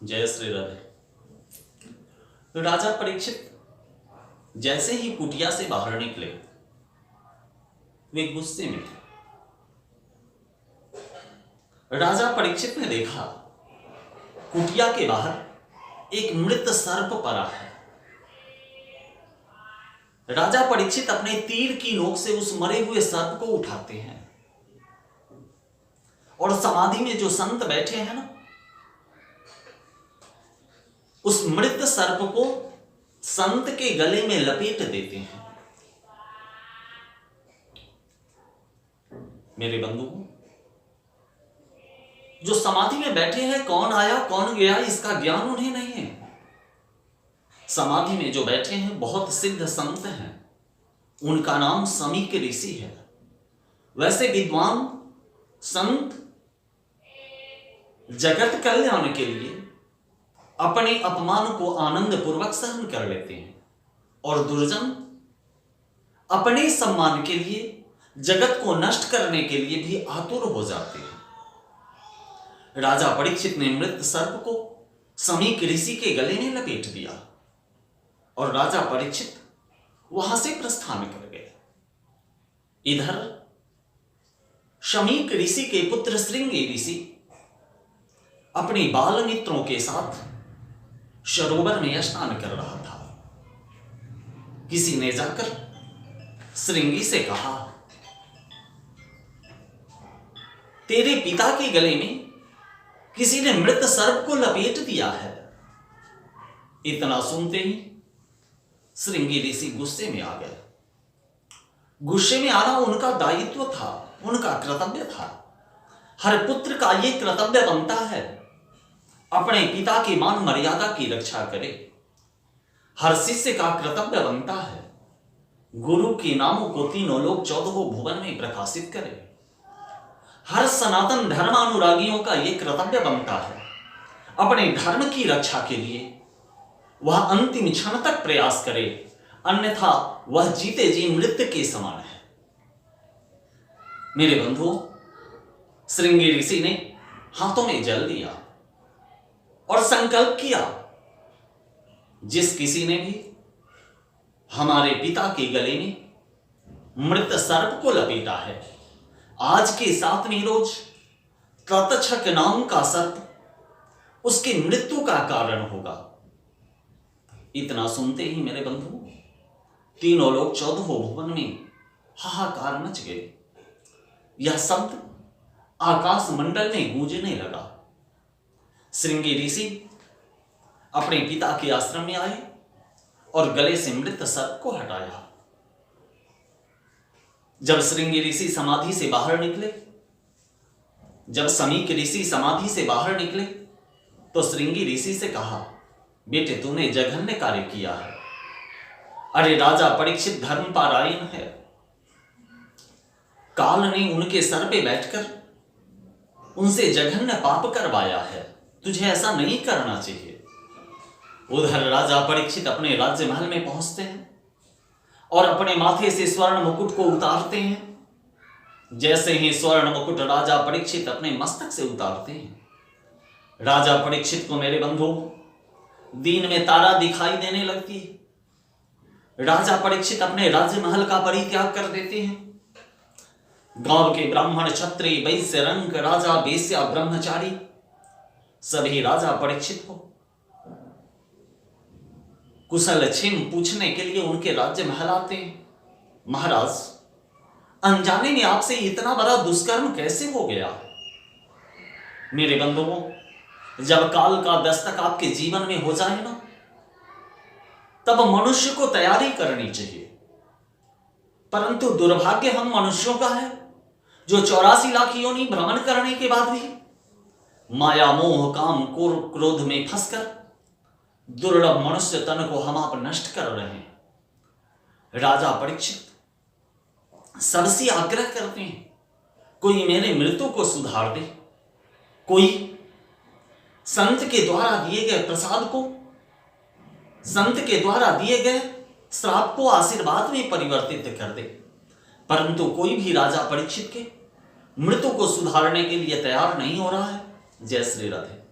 जय श्री राधे। राजा परीक्षित जैसे ही कुटिया से बाहर निकले वे गुस्से में थे। राजा परीक्षित ने देखा कुटिया के बाहर एक मृत सर्प पड़ा है। राजा परीक्षित अपने तीर की नोक से उस मरे हुए सर्प को उठाते हैं और समाधि में जो संत बैठे हैं ना, उस मृत सर्प को संत के गले में लपेट देते हैं। मेरे बंधु, जो समाधि में बैठे हैं, कौन आया कौन गया इसका ज्ञान उन्हें नहीं है। समाधि में जो बैठे हैं बहुत सिद्ध संत हैं, उनका नाम समीक ऋषि है। वैसे विद्वान संत जगत कल्याण के लिए अपने अपमान को आनंद पूर्वक सहन कर लेते हैं और दुर्जन अपने सम्मान के लिए जगत को नष्ट करने के लिए भी आतुर हो जाते हैं। राजा परीक्षित ने मृत सर्प को समीक ऋषि के गले में लपेट दिया और राजा परीक्षित वहां से प्रस्थान कर गए। इधर समीक ऋषि के पुत्र श्रृंगी ऋषि अपने बाल मित्रों के साथ सरोवर में स्नान कर रहा था। किसी ने जाकर श्रृंगी से कहा, तेरे पिता के गले में किसी ने मृत सर्प को लपेट दिया है। इतना सुनते ही श्रृंगी ऋषि गुस्से में आ गए। गुस्से में आना उनका दायित्व था, उनका कर्तव्य था। हर पुत्र का यह कर्तव्य बनता है अपने पिता की मान मर्यादा की रक्षा करे। हर शिष्य का कर्तव्य बनता है गुरु के नामों को तीनों लोक चौदहों भुवन में प्रकाशित करे। हर सनातन धर्मानुरागियों का यह कर्तव्य बनता है अपने धर्म की रक्षा के लिए वह अंतिम क्षण तक प्रयास करे, अन्यथा वह जीते जी मृत्यु के समान है। मेरे बंधुओं, श्रृंगी ऋषि ने हाथों में जल लिया और संकल्प किया, जिस किसी ने भी हमारे पिता के गले में मृत सर्प को लपेटा है, आज के 7वें रोज तक्षक नाम का सर्प उसकी मृत्यु का कारण होगा। इतना सुनते ही मेरे बंधु, तीनों लोग 14 भुवन में हाहाकार मच गए। यह शब्द आकाश मंडल में गूंजने लगा। श्रृंगी ऋषि अपने पिता के आश्रम में आए और गले से मृत सर्प को हटाया। जब श्रृंगी ऋषि समाधि से बाहर निकले, जब समीक ऋषि समाधि से बाहर निकले, तो श्रृंगी ऋषि से कहा, बेटे तूने जघन्य कार्य किया है। अरे राजा परीक्षित धर्मपरायण है। काल ने उनके सर पे बैठकर उनसे जघन्य पाप करवाया है, तुझे ऐसा नहीं करना चाहिए। उधर राजा परीक्षित अपने राज्य महल में पहुंचते हैं और अपने माथे से स्वर्ण मुकुट को उतारते हैं। जैसे ही स्वर्ण मुकुट राजा परीक्षित अपने मस्तक से उतारते हैं, राजा परीक्षित को मेरे बंधु दिन में तारा दिखाई देने लगती है। राजा परीक्षित अपने राज्य महल का परित्याग कर देते हैं। गांव के ब्राह्मण, क्षत्रिय, वैश्य, रंक, राजा, वेश्या, ब्रह्मचारी सभी राजा परीक्षित को कुशल क्षेम पूछने के लिए उनके राज्य महल आते हैं। महाराज, अनजाने में आपसे इतना बड़ा दुष्कर्म कैसे हो गया? मेरे बंधुओं, जब काल का दस्तक आपके जीवन में हो जाए ना, तब मनुष्य को तैयारी करनी चाहिए। परंतु दुर्भाग्य हम मनुष्यों का है जो 84 लाख योनि भ्रमण करने के बाद भी माया, मोह, काम, क्रोध में फंसकर दुर्लभ मनुष्य तन को हम आप नष्ट कर रहे हैं। राजा परीक्षित सबसे आग्रह करते हैं, कोई मेरे मृत्यु को सुधार दे, कोई संत के द्वारा दिए गए प्रसाद को, संत के द्वारा दिए गए श्राप को आशीर्वाद में परिवर्तित कर दे। परंतु कोई भी राजा परीक्षित के मृत्यु को सुधारने के लिए तैयार नहीं हो रहा है। जय श्री राधे।